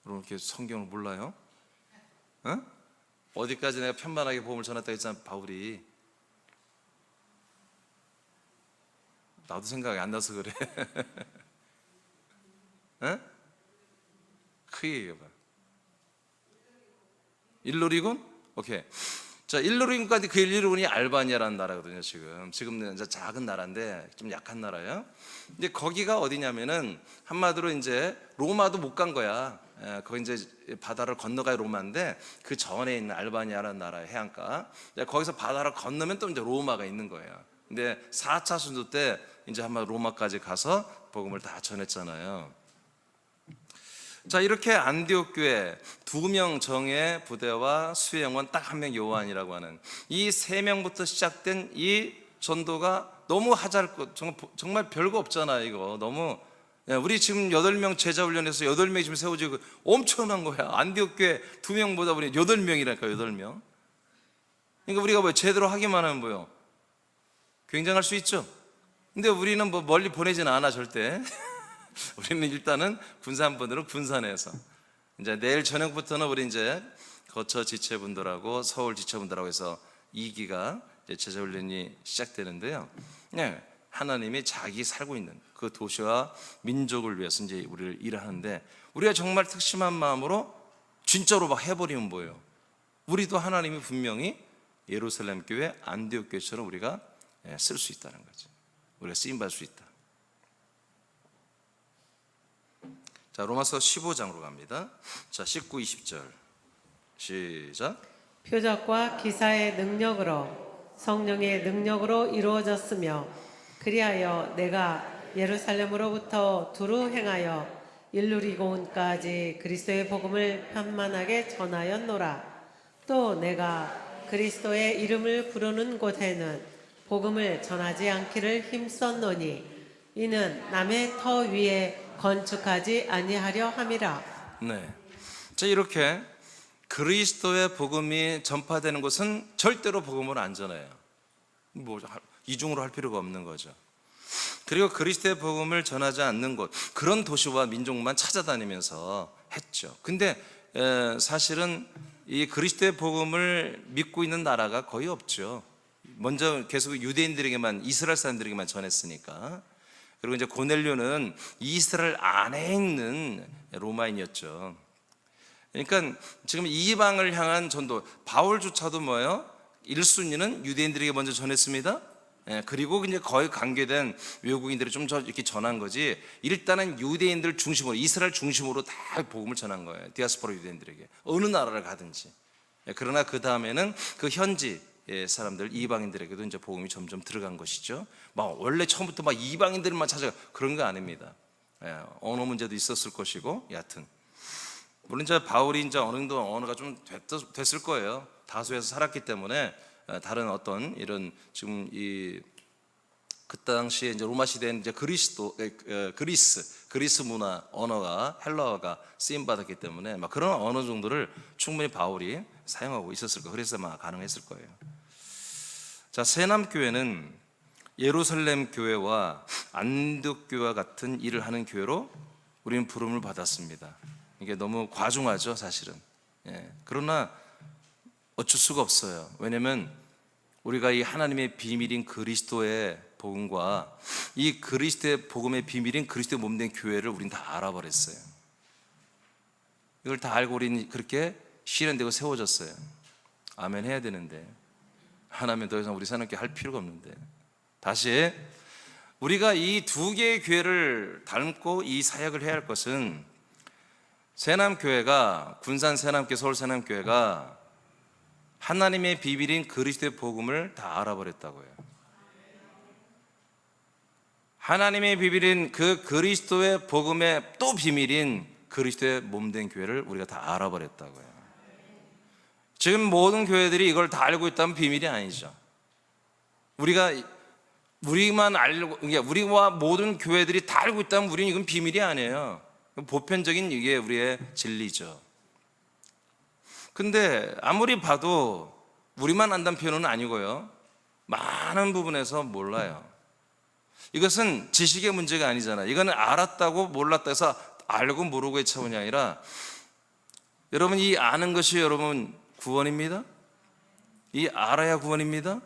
여러분 이렇게 성경을 몰라요? 응? 어디까지 내가 편만하게 복음을 전했다고 했잖아 바울이. 나도 생각이 안 나서 그래. 응? 크게 얘기해봐. 일루리군? 오케이. 자, 일루리군까지 그 일루리군이 알바니아라는 나라거든요. 지금은 이제 작은 나라인데 좀 약한 나라예요. 근데 거기가 어디냐면은 한마디로 이제 로마도 못 간 거야. 거기 이제 바다를 건너가야 로마인데 그 전에 있는 알바니아라는 나라의 해안가. 거기서 바다를 건너면 또 이제 로마가 있는 거예요. 근데 4차 순도 때 이제 한번 로마까지 가서 복음을 다 전했잖아요. 자, 이렇게 안디옥 교회 2명 정예 부대와 수행원 딱 1명 요한이라고 하는 이 3명부터 시작된 이 전도가 너무 하찮고 정말 별거 없잖아. 이거 너무 우리 지금 8명 제자 훈련해서 8명이 지금 세워지고 엄청난 거야. 안디옥 교회 2명보다 우리 8명이라니까 8명. 그러니까 우리가 뭐 제대로 하기만 하면 뭐요? 굉장할 수 있죠. 근데 우리는 뭐 멀리 보내지는 않아 절대. 우리는 일단은 군산분들은 군산에서 이제 내일 저녁부터는 우리 이제 거처 지체분들하고 서울 지체분들하고 해서 2기가 제자훈련이 시작되는데요. 하나님이 자기 살고 있는 그 도시와 민족을 위해서 이제 우리를 일하는데 우리가 정말 특심한 마음으로 진짜로 막 해버리면 뭐예요? 우리도 하나님이 분명히 예루살렘 교회, 안디옥 교회처럼 우리가 쓸 수 있다는 거죠. 우리가 쓰임받을 수 있다. 자, 로마서 15장으로 갑니다. 자, 19, 20절 시작. 표적과 기사의 능력으로 성령의 능력으로 이루어졌으며 그리하여 내가 예루살렘으로부터 두루 행하여 일루리곤까지 그리스도의 복음을 편만하게 전하였노라. 또 내가 그리스도의 이름을 부르는 곳에는 복음을 전하지 않기를 힘썼노니 이는 남의 터 위에 건축하지 아니하려 함이라. 네. 자, 이렇게 그리스도의 복음이 전파되는 곳은 절대로 복음을 안 전해요. 뭐 이중으로 할 필요가 없는 거죠. 그리고 그리스도의 복음을 전하지 않는 곳, 그런 도시와 민족만 찾아다니면서 했죠. 근데 사실은 이 그리스도의 복음을 믿고 있는 나라가 거의 없죠. 먼저 계속 유대인들에게만, 이스라엘 사람들에게만 전했으니까. 그리고 이제 고넬료는 이스라엘 안에 있는 로마인이었죠. 그러니까 지금 이방을 향한 전도, 바울조차도 뭐예요? 1순위는 유대인들에게 먼저 전했습니다. 그리고 이제 거의 관계된 외국인들이 좀 이렇게 전한 거지, 일단은 유대인들 중심으로, 이스라엘 중심으로 다 복음을 전한 거예요. 디아스포라 유대인들에게, 어느 나라를 가든지. 그러나 그 다음에는 그 현지 사람들, 이방인들에게도 이제 복음이 점점 들어간 것이죠. 막 원래 처음부터 막 이방인들만 찾아가, 그런 거 아닙니다. 언어 문제도 있었을 것이고, 여하튼 물론 이제 바울이 이제 어느 정도 언어가 좀 됐을 거예요. 다소에서 살았기 때문에 다른 어떤 이런 지금 그 당시에 이제 로마 시대에는 이제 그리스 문화 언어가, 헬라어가 쓰임 받았기 때문에 막 그런 언어 정도를 충분히 바울이 사용하고 있었을 거예요. 그래서 막 가능했을 거예요. 자, 세남 교회는 예루살렘 교회와 안디옥 교회와 같은 일을 하는 교회로 우리는 부름을 받았습니다. 이게 너무 과중하죠, 사실은. 그러나 어쩔 수가 없어요. 왜냐하면 우리가 이 하나님의 비밀인 그리스도의 복음과 이 그리스도의 복음의 비밀인 그리스도의 몸된 교회를 우린 다 알아버렸어요. 이걸 다 알고 우리는 그렇게 실현되고 세워졌어요. 아멘 해야 되는데, 하나님 더 이상 우리 사람께 할 필요가 없는데. 다시, 우리가 이 두 개의 교회를 닮고 이 사역을 해야 할 것은, 세남교회가, 군산 세남교회, 서울 세남교회가 하나님의 비밀인 그리스도의 복음을 다 알아버렸다고요. 하나님의 비밀인 그 그리스도의 복음의 또 비밀인 그리스도의 몸된 교회를 우리가 다 알아버렸다고요. 지금 모든 교회들이 이걸 다 알고 있다면 비밀이 아니죠. 우리만 알고, 우리와 모든 교회들이 다 알고 있다면 우리는 이건 비밀이 아니에요. 보편적인 이게 우리의 진리죠. 근데 아무리 봐도 우리만 안다는 표현은 아니고요, 많은 부분에서 몰라요. 이것은 지식의 문제가 아니잖아요. 이거는 알았다고 몰랐다 해서 알고 모르고의 차원이 아니라, 여러분, 이 아는 것이 여러분 구원입니다. 이 알아야 구원입니다.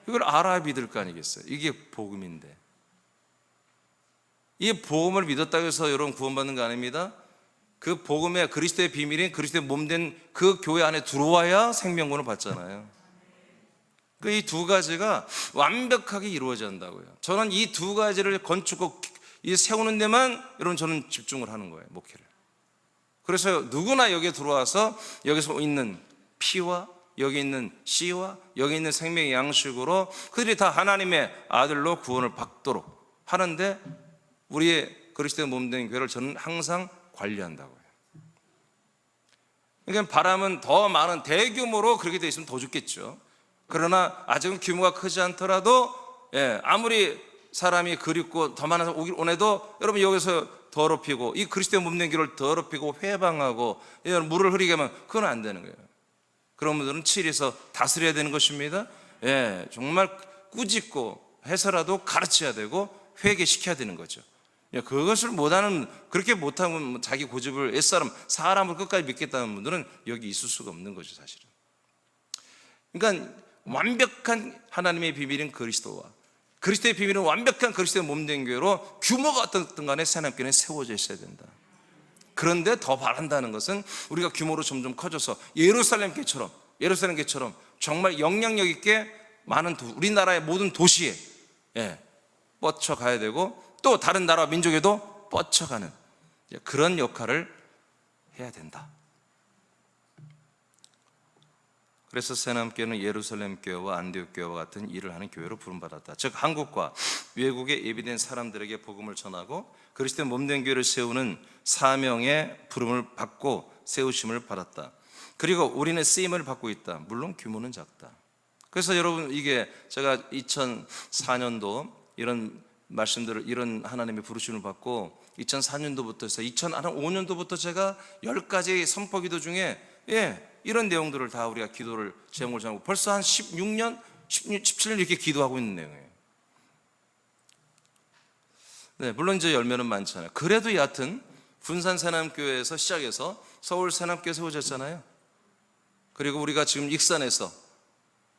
이걸 알아야 믿을 거 아니겠어요. 이게 복음인데, 이 복음을 믿었다고 해서 여러분 구원받는 거 아닙니다. 그 복음의 그리스도의 비밀인 그리스도의 몸된 그 교회 안에 들어와야 생명권을 받잖아요. 그 이 두 가지가 완벽하게 이루어져야 한다고요. 저는 이 두 가지를 건축하고 세우는 데만 여러분 저는 집중을 하는 거예요, 목회를. 그래서 누구나 여기에 들어와서 여기서 있는 피와 여기 있는 씨와 여기 있는 생명의 양식으로 그들이 다 하나님의 아들로 구원을 받도록 하는데, 우리의 그리스도의 몸된 교회를 저는 항상 관리한다고요. 그러니까 바람은 더 많은 대규모로 그렇게 돼 있으면 더 좋겠죠. 그러나 아직은 규모가 크지 않더라도, 아무리 사람이 그립고 더 많아서 오길 원해도, 여러분 여기서 더럽히고 이 그리스도의 몸된 교회를 더럽히고 회방하고 물을 흐리게 하면 그건 안 되는 거예요. 그런 분들은 치리에서 다스려야 되는 것입니다. 정말 꾸짖고 해서라도 가르쳐야 되고 회개시켜야 되는 거죠. 그것을 못하는, 그렇게 못하면 자기 고집을 사람을 끝까지 믿겠다는 분들은 여기 있을 수가 없는 거죠, 사실은. 그러니까 완벽한 하나님의 비밀인 그리스도와 그리스도의 비밀은 완벽한 그리스도의 몸된 교회로 규모가 어떻든 간에 새남교회는 세워져 있어야 된다. 그런데 더 바란다는 것은 우리가 규모로 점점 커져서 예루살렘 교회처럼 정말 영향력 있게 많은 우리나라의 모든 도시에 뻗쳐가야 되고, 또 다른 나라 민족에도 뻗쳐가는 그런 역할을 해야 된다. 그래서 새남교회는 예루살렘 교회와 안디옥 교회와 같은 일을 하는 교회로 부름받았다. 즉 한국과 외국에 예비된 사람들에게 복음을 전하고 그리스도의 몸된 교회를 세우는 사명의 부름을 받고 세우심을 받았다. 그리고 우리는 쓰임을 받고 있다. 물론 규모는 작다. 그래서 여러분, 이게 제가 2004년도 이런 말씀들을, 이런 하나님의 부르심을 받고 2004년도부터 해서 2005년도부터 제가 10가지 선포기도 중에 이런 내용들을 다 우리가 기도를 제목을 정하고 벌써 한 16년, 17년 이렇게 기도하고 있는 내용이에요. 네, 물론 이제 열매는 많잖아요. 그래도 여하튼 군산 세남교회에서 시작해서 서울 세남교회 세워졌잖아요. 그리고 우리가 지금 익산에서,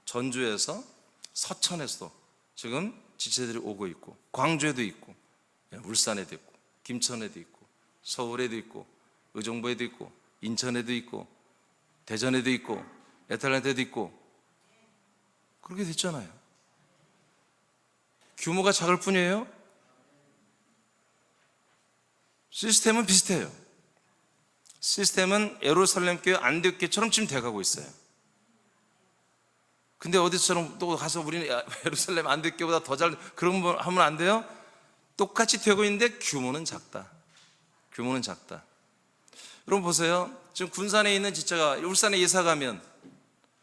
전주에서, 서천에서도 지금 지체들이 오고 있고, 광주에도 있고, 울산에도 있고, 김천에도 있고, 서울에도 있고, 의정부에도 있고, 인천에도 있고, 대전에도 있고, 애틀랜타에도 있고, 그렇게 됐잖아요. 규모가 작을 뿐이에요. 시스템은 비슷해요. 시스템은 예루살렘 교회 안디옥교회처럼 지금 돼가고 있어요. 근데 어디서처럼 또 가서 우리는 예루살렘 안디옥교회보다 더 잘, 그런 거 하면 안 돼요? 똑같이 되고 있는데 규모는 작다. 규모는 작다. 여러분 보세요. 지금 군산에 있는 지체가 울산에 이사 가면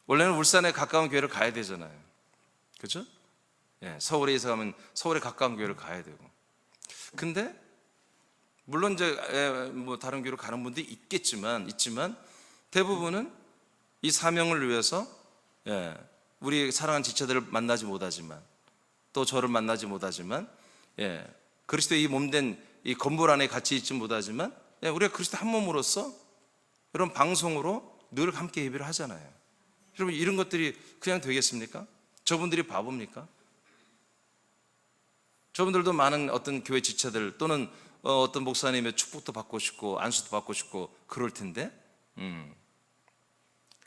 원래는 울산에 가까운 교회를 가야 되잖아요. 그렇죠? 서울에 이사 가면 서울에 가까운 교회를 가야 되고. 근데 물론 이제 뭐 다른 교회로 가는 분들이 있지만 대부분은 이 사명을 위해서 우리 사랑하는 지체들을 만나지 못하지만, 또 저를 만나지 못하지만, 그리스도의 이 몸된 이 건물 안에 같이 있지 못하지만, 우리가 그리스도 한 몸으로서 이런 방송으로 늘 함께 예배를 하잖아요. 여러분, 이런 것들이 그냥 되겠습니까? 저분들이 바보입니까? 저분들도 많은 어떤 교회 지체들 또는 어떤 목사님의 축복도 받고 싶고 안수도 받고 싶고 그럴 텐데,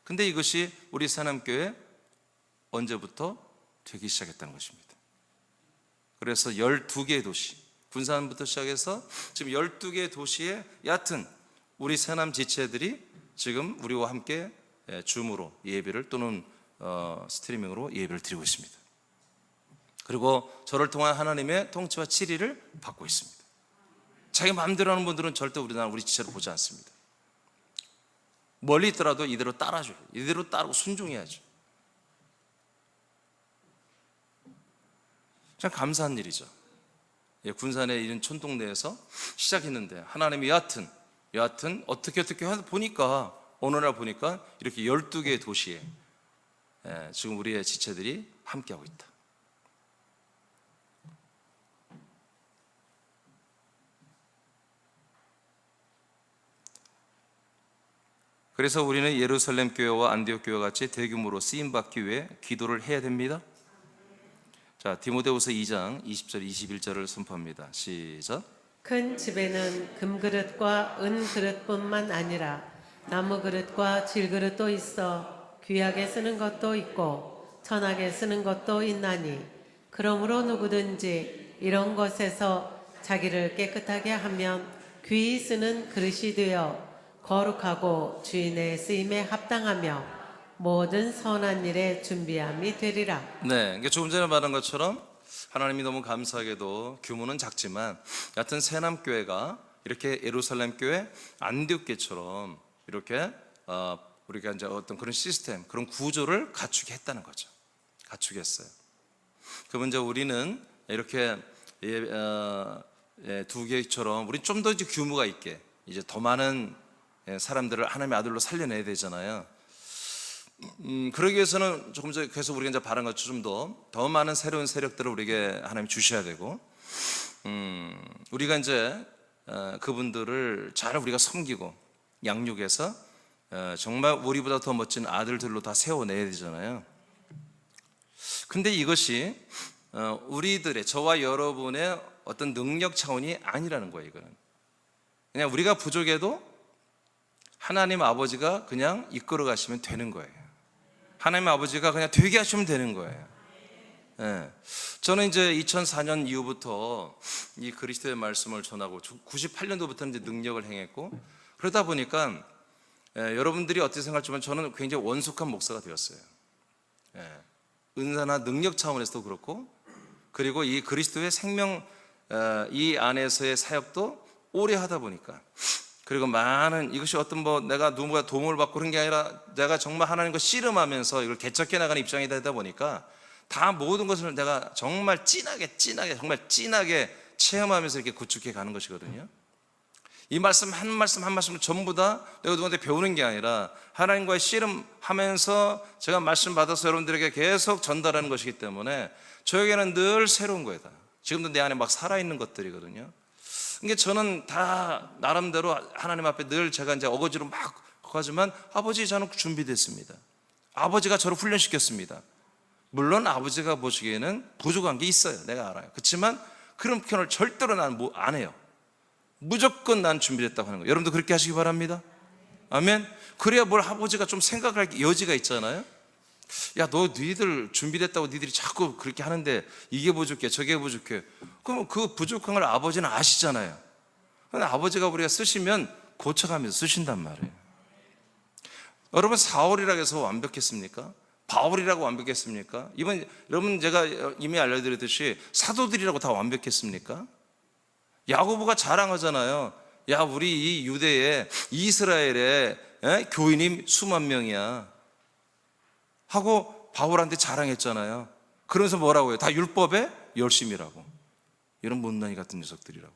근데 이것이 우리 세남교회 언제부터 되기 시작했다는 것입니다. 그래서 12개의 도시, 군산부터 시작해서 지금 12개의 도시에 얕은 우리 세남 지체들이 지금 우리와 함께 줌으로 예배를 또는 스트리밍으로 예배를 드리고 있습니다. 그리고 저를 통한 하나님의 통치와 치리를 받고 있습니다. 자기 마음대로 하는 분들은 절대 우리 지체를 보지 않습니다. 멀리 있더라도 이대로 따라줘요. 이대로 따르고 순종해야죠. 참 감사한 일이죠. 군산의 이런 촌동네에서 시작했는데 하나님이 여하튼 어떻게 하다 보니까 어느 날 보니까 이렇게 12개의 도시에 지금 우리의 지체들이 함께하고 있다. 그래서 우리는 예루살렘 교회와 안디옥 교회 같이 대규모로 쓰임받기 위해 기도를 해야 됩니다. 자, 디모데후서 2장 20절 21절을 선포합니다. 시작. 큰 집에는 금그릇과 은그릇뿐만 아니라 나무그릇과 질그릇도 있어 귀하게 쓰는 것도 있고 천하게 쓰는 것도 있나니 그러므로 누구든지 이런 것에서 자기를 깨끗하게 하면 귀히 쓰는 그릇이 되어 거룩하고 주인의 쓰임에 합당하며 모든 선한 일에 준비함이 되리라. 네, 조금 전에 말한 것처럼 하나님이 너무 감사하게도 규모는 작지만 여하튼 세남교회가 이렇게 예루살렘 교회, 안디옥 교회처럼 이렇게 우리가 이제 어떤 그런 시스템, 그런 구조를 갖추게 했다는 거죠. 갖추게 했어요. 그러면 이제 우리는 이렇게 두 개처럼 우리 좀 더 이제 규모가 있게 이제 더 많은 사람들을 하나님의 아들로 살려내야 되잖아요. 그러기 위해서는 조금 전에 계속 우리가 이제 바란 것처럼 더 많은 새로운 세력들을 우리에게 하나님 주셔야 되고, 우리가 이제 그분들을 잘 우리가 섬기고 양육해서 정말 우리보다 더 멋진 아들들로 다 세워내야 되잖아요. 근데 이것이 우리들의, 저와 여러분의 어떤 능력 차원이 아니라는 거예요. 이거는 그냥 우리가 부족해도 하나님 아버지가 그냥 이끌어 가시면 되는 거예요. 하나님 아버지가 그냥 되게 하시면 되는 거예요. 저는 이제 2004년 이후부터 이 그리스도의 말씀을 전하고 98년도부터는 이제 능력을 행했고, 그러다 보니까 여러분들이 어떻게 생각할지만 저는 굉장히 원숙한 목사가 되었어요. 은사나 능력 차원에서도 그렇고, 그리고 이 그리스도의 생명 이 안에서의 사역도 오래 하다 보니까 그리고 많은 이것이 어떤 뭐 내가 누군가 도움을 받고 그런 게 아니라 내가 정말 하나님과 씨름하면서 이걸 개척해 나가는 입장이 되다 보니까 다 모든 것을 내가 정말 진하게 정말 진하게 체험하면서 이렇게 구축해 가는 것이거든요. 이 말씀 한 말씀을 전부 다 내가 누구한테 배우는 게 아니라 하나님과의 씨름하면서 제가 말씀 받아서 여러분들에게 계속 전달하는 것이기 때문에 저에게는 늘 새로운 거예요. 다. 지금도 내 안에 막 살아있는 것들이거든요. 그러니까 저는 다 나름대로 하나님 앞에 늘 제가 이제 어거지로 막 하지만 아버지 저는 준비됐습니다. 아버지가 저를 훈련시켰습니다. 물론 아버지가 보시기에는 부족한 게 있어요. 내가 알아요. 그렇지만 그런 표현을 절대로 난 안 해요. 무조건 난 준비됐다고 하는 거예요. 여러분도 그렇게 하시기 바랍니다. 아멘. 그래야 뭘 아버지가 좀 생각할 여지가 있잖아요. 야, 너 너희들 준비됐다고 너희들이 자꾸 그렇게 하는데 이게 부족해 저게 부족해. 그럼 그 부족한 걸 아버지는 아시잖아요. 근데 아버지가 우리가 쓰시면 고쳐가면서 쓰신단 말이에요. 여러분 사울이라고 해서 완벽했습니까? 바울이라고 완벽했습니까? 여러분 제가 이미 알려드렸듯이 사도들이라고 다 완벽했습니까? 야고보가 자랑하잖아요. 야, 우리 이 유대에 이스라엘에 교인이 수만 명이야 하고 바울한테 자랑했잖아요. 그러면서 뭐라고 해요? 다 율법에 열심이라고. 이런 못난이 같은 녀석들이라고.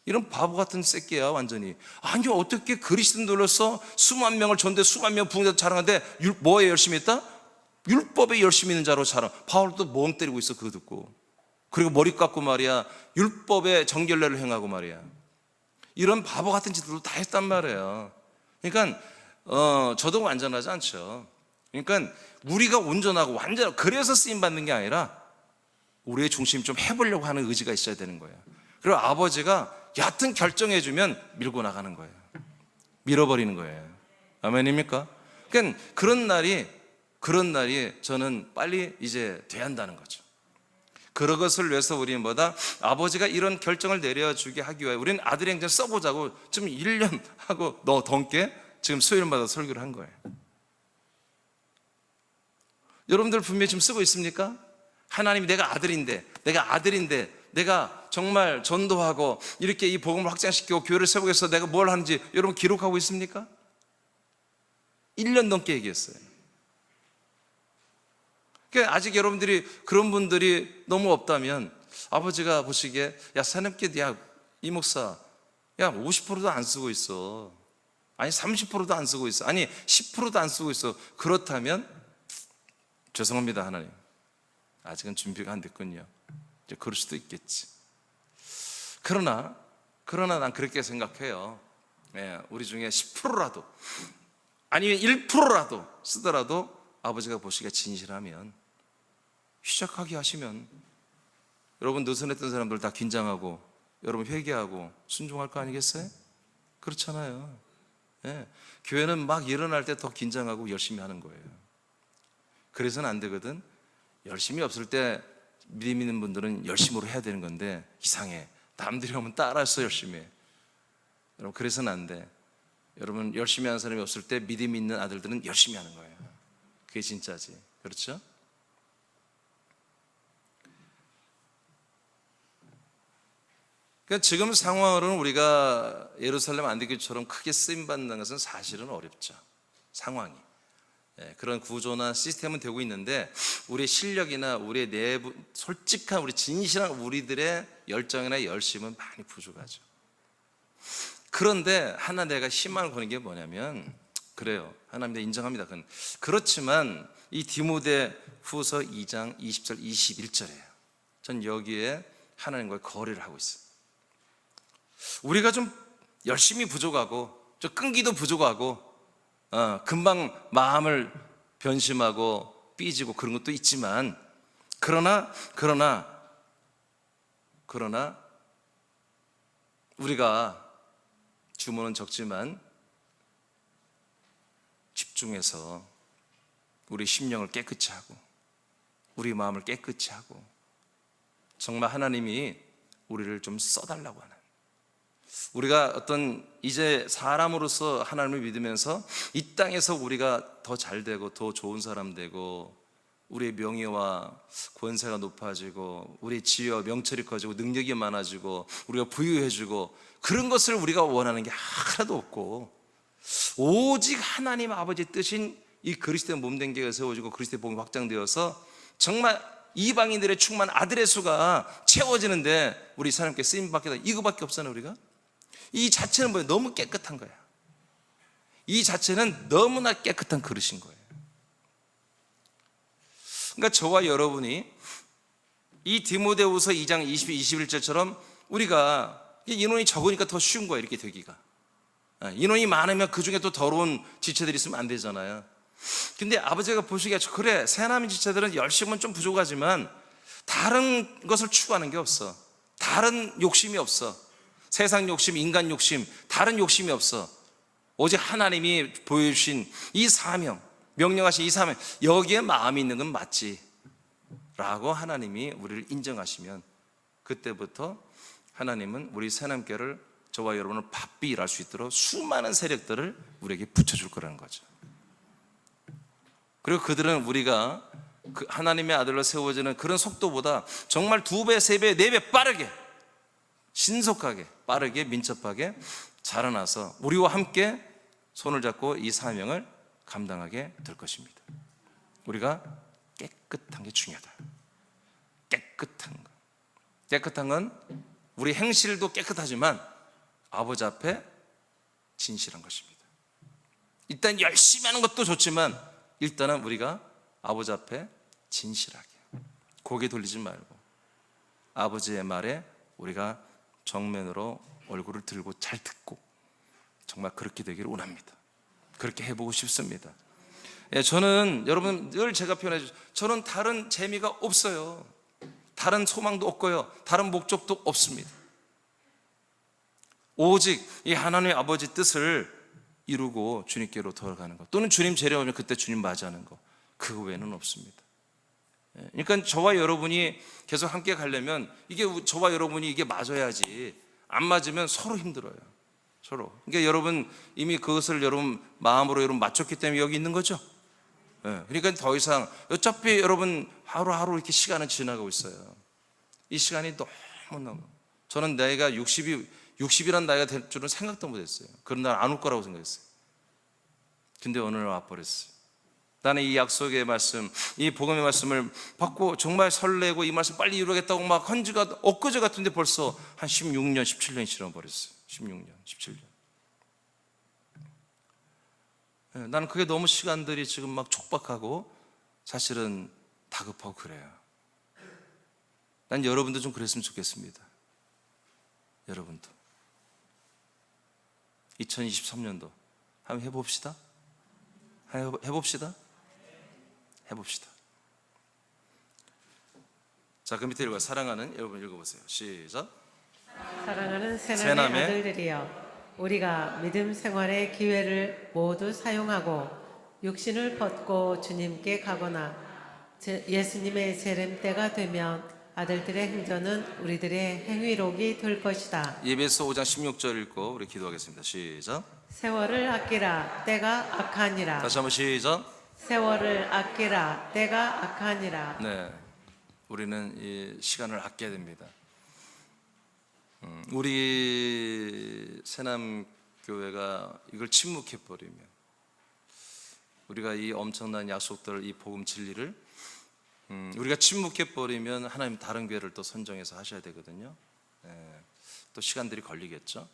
이런 바보 같은 새끼야 완전히. 아니 어떻게 그리스도인들로서 수만 명을 전대 수만 명 부흥자 자랑하는데 뭐에 열심히 했다? 율법에 열심히 있는 자로 자랑. 바울도 멍 때리고 있어 그거 듣고. 그리고 머리 깎고 말이야 율법의 정결례를 행하고 말이야 이런 바보 같은 짓들도 다 했단 말이에요. 그러니까 저도 완전하지 않죠. 그러니까 우리가 온전하고 완전하고 그래서 쓰임 받는 게 아니라 우리의 중심이 좀 해보려고 하는 의지가 있어야 되는 거예요. 그리고 아버지가 얕은 결정해주면 밀고 나가는 거예요. 밀어버리는 거예요. 아멘입니까? 그러니까 그런 날이 저는 빨리 이제 돼야 한다는 거죠. 그런 것을 위해서 우리는 뭐다? 아버지가 이런 결정을 내려주게 하기 위해 우리는 아들의 행전 써보자고 좀 1년 하고 넘게 지금 수요일마다 설교를 한 거예요. 여러분들 분명히 지금 쓰고 있습니까? 하나님이 내가 아들인데 내가 정말 전도하고 이렇게 이 복음을 확장시키고 교회를 세우기 위해서 내가 뭘 하는지 여러분 기록하고 있습니까? 1년 넘게 얘기했어요. 그러니까 아직 여러분들이 그런 분들이 너무 없다면 아버지가 보시기에 야 사nem께 야 이 목사 야 50%도 안 쓰고 있어. 아니 30%도 안 쓰고 있어. 아니 10%도 안 쓰고 있어. 그렇다면 죄송합니다 하나님. 아직은 준비가 안 됐군요. 이제 그럴 수도 있겠지. 그러나 난 그렇게 생각해요. 우리 중에 10%라도 아니면 1%라도 쓰더라도 아버지가 보시기에 진실하면 시작하게 하시면 여러분 느슨했던 사람들 다 긴장하고 여러분 회개하고 순종할 거 아니겠어요? 그렇잖아요. 교회는 막 일어날 때 더 긴장하고 열심히 하는 거예요. 그래서는 안 되거든. 열심히 없을 때 믿음 있는 분들은 열심으로 해야 되는 건데 이상해. 남들이 하면 따라서 열심히 해. 여러분 그래서는 안 돼. 여러분 열심히 하는 사람이 없을 때 믿음 있는 아들들은 열심히 하는 거예요. 그게 진짜지. 그렇죠? 그러니까 지금 상황으로는 우리가 예루살렘 안디교처럼 크게 쓰임받는 것은 사실은 어렵죠. 상황이. 그런 구조나 시스템은 되고 있는데 우리의 실력이나 우리의 내부 솔직한 우리 진실한 우리들의 열정이나 열심은 많이 부족하죠. 그런데 하나 내가 희망을 거는 게 뭐냐면 그래요. 하나님 내가 인정합니다. 그렇지만 이 디모데 후서 2장 20절 21절이에요. 전 여기에 하나님과의 거래를 하고 있어요. 우리가 좀 열심히 부족하고 좀 끈기도 부족하고 금방 마음을 변심하고 삐지고 그런 것도 있지만 그러나 우리가 규모는 적지만 집중해서 우리 심령을 깨끗이 하고 우리 마음을 깨끗이 하고 정말 하나님이 우리를 좀 써달라고 하는 우리가 어떤 이제 사람으로서 하나님을 믿으면서 이 땅에서 우리가 더 잘 되고 더 좋은 사람 되고 우리의 명예와 권세가 높아지고 우리의 지혜와 명철이 커지고 능력이 많아지고 우리가 부유해지고 그런 것을 우리가 원하는 게 하나도 없고 오직 하나님 아버지 뜻인 이 그리스도의 몸된 교회가 세워지고 그리스도의 복음이 확장되어서 정말 이방인들의 충만 아들의 수가 채워지는데 우리 하나님께 쓰임받게 다 이거밖에 없잖아요. 우리가 이 자체는 뭐예요? 너무 깨끗한 거야. 이 자체는 너무나 깨끗한 그릇인 거예요. 그러니까 저와 여러분이 이 디모데후서 2장 21절처럼 우리가 인원이 적으니까 더 쉬운 거예요. 이렇게 되기가. 인원이 많으면 그 중에 또 더러운 지체들이 있으면 안 되잖아요. 근데 아버지가 보시기에 그래 새하나님 지체들은 열심은 좀 부족하지만 다른 것을 추구하는 게 없어. 다른 욕심이 없어. 세상 욕심, 인간 욕심, 다른 욕심이 없어. 오직 하나님이 보여주신 이 사명, 명령하신 이 사명, 여기에 마음이 있는 건 맞지 라고 하나님이 우리를 인정하시면 그때부터 하나님은 우리 새하나님께를 저와 여러분을 바삐 일할 수 있도록 수많은 세력들을 우리에게 붙여줄 거라는 거죠. 그리고 그들은 우리가 그 하나님의 아들로 세워지는 그런 속도보다 정말 2배, 3배, 4배 빠르게, 신속하게, 빠르게, 민첩하게 자라나서 우리와 함께 손을 잡고 이 사명을 감당하게 될 것입니다. 우리가 깨끗한 게 중요하다. 깨끗한 거. 깨끗한 건 우리 행실도 깨끗하지만 아버지 앞에 진실한 것입니다. 일단 열심히 하는 것도 좋지만 일단은 우리가 아버지 앞에 진실하게 고개 돌리지 말고 아버지의 말에 우리가 정면으로 얼굴을 들고 잘 듣고 정말 그렇게 되기를 원합니다. 그렇게 해보고 싶습니다. 저는 여러분 늘 제가 표현해 주죠. 저는 다른 재미가 없어요. 다른 소망도 없고요. 다른 목적도 없습니다. 오직 이 하나님의 아버지 뜻을 이루고 주님께로 돌아가는 것 또는 주님 재려오면 그때 주님 맞이하는 것 그거 외에는 없습니다. 그러니까 저와 여러분이 계속 함께 가려면 이게 저와 여러분이 이게 맞아야지 안 맞으면 서로 힘들어요. 서로. 그러니까 여러분 이미 그것을 여러분 마음으로 여러분 맞췄기 때문에 여기 있는 거죠. 그러니까 더 이상 어차피 여러분 하루하루 이렇게 시간은 지나가고 있어요. 이 시간이 너무 저는 나이가 60이란 나이가 될 줄은 생각도 못했어요. 그런 날 안 올 거라고 생각했어요. 근데 어느 날 와버렸어요. 나는 이 약속의 말씀, 이 복음의 말씀을 받고 정말 설레고 이 말씀 빨리 이루겠다고 막 헌지가 엊그제 같은데 벌써 한 16년, 17년이 지나버렸어요. 16년, 17년. 나는 그게 너무 시간들이 지금 막 촉박하고 사실은 다급하고 그래요. 난 여러분도 좀 그랬으면 좋겠습니다. 여러분도 2023년도 한번 해봅시다. 해봅시다. 자, 그 밑에 읽어요. 사랑하는 여러분 읽어보세요. 시작. 사랑하는 새남의 새남의 아들들이여 우리가 믿음 생활의 기회를 모두 사용하고 육신을 벗고 주님께 가거나 예수님의 재림 때가 되면 아들들의 행전은 우리들의 행위록이 될 것이다. 예배서 5장 16절 읽고 우리 기도하겠습니다. 시작. 세월을 아끼라 때가 악하니라. 다시 한번 시작. 세월을 아끼라 때가 악하니라. 네, 우리는 이 시간을 아껴야 됩니다. 우리 새남교회가 이걸 침묵해버리면 우리가 이 엄청난 약속들, 이 복음 진리를 우리가 침묵해버리면 하나님 다른 교회를 또 선정해서 하셔야 되거든요. 또 시간들이 걸리겠죠.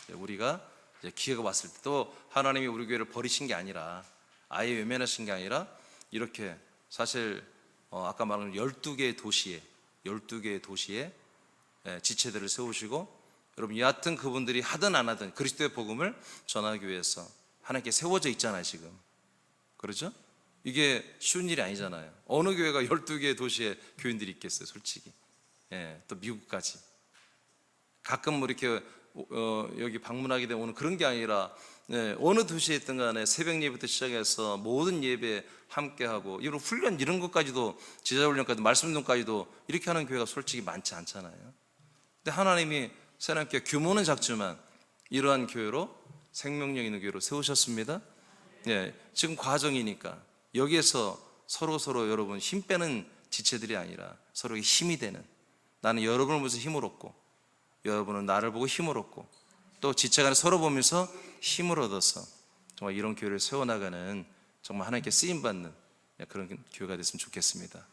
우리가 이제 기회가 왔을 때 또 하나님이 우리 교회를 버리신 게 아니라 아예 외면하신 게 아니라 이렇게 사실 아까 말한 12개의 도시에 지체들을 세우시고 여러분 여하튼 그분들이 하든 안 하든 그리스도의 복음을 전하기 위해서 하나님께 세워져 있잖아요 지금. 그렇죠? 이게 쉬운 일이 아니잖아요. 어느 교회가 12개의 도시에 교인들이 있겠어요 솔직히. 또 미국까지 가끔 뭐 이렇게 여기 방문하게 되면 오는 그런 게 아니라 어느 도시에 있든 간에 새벽 예배부터 시작해서 모든 예배 함께하고 이런 훈련 이런 것까지도 제자훈련까지도 말씀운동까지도 이렇게 하는 교회가 솔직히 많지 않잖아요. 근데 하나님이 새하나님께 규모는 작지만 이러한 교회로 생명력 있는 교회로 세우셨습니다. 지금 과정이니까 여기에서 서로 여러분 힘 빼는 지체들이 아니라 서로에게 힘이 되는, 나는 여러분을 보면서 힘을 얻고 여러분은 나를 보고 힘을 얻고 또 지체간에 서로 보면서 힘을 얻어서 정말 이런 교회를 세워나가는 정말 하나님께 쓰임받는 그런 교회가 됐으면 좋겠습니다.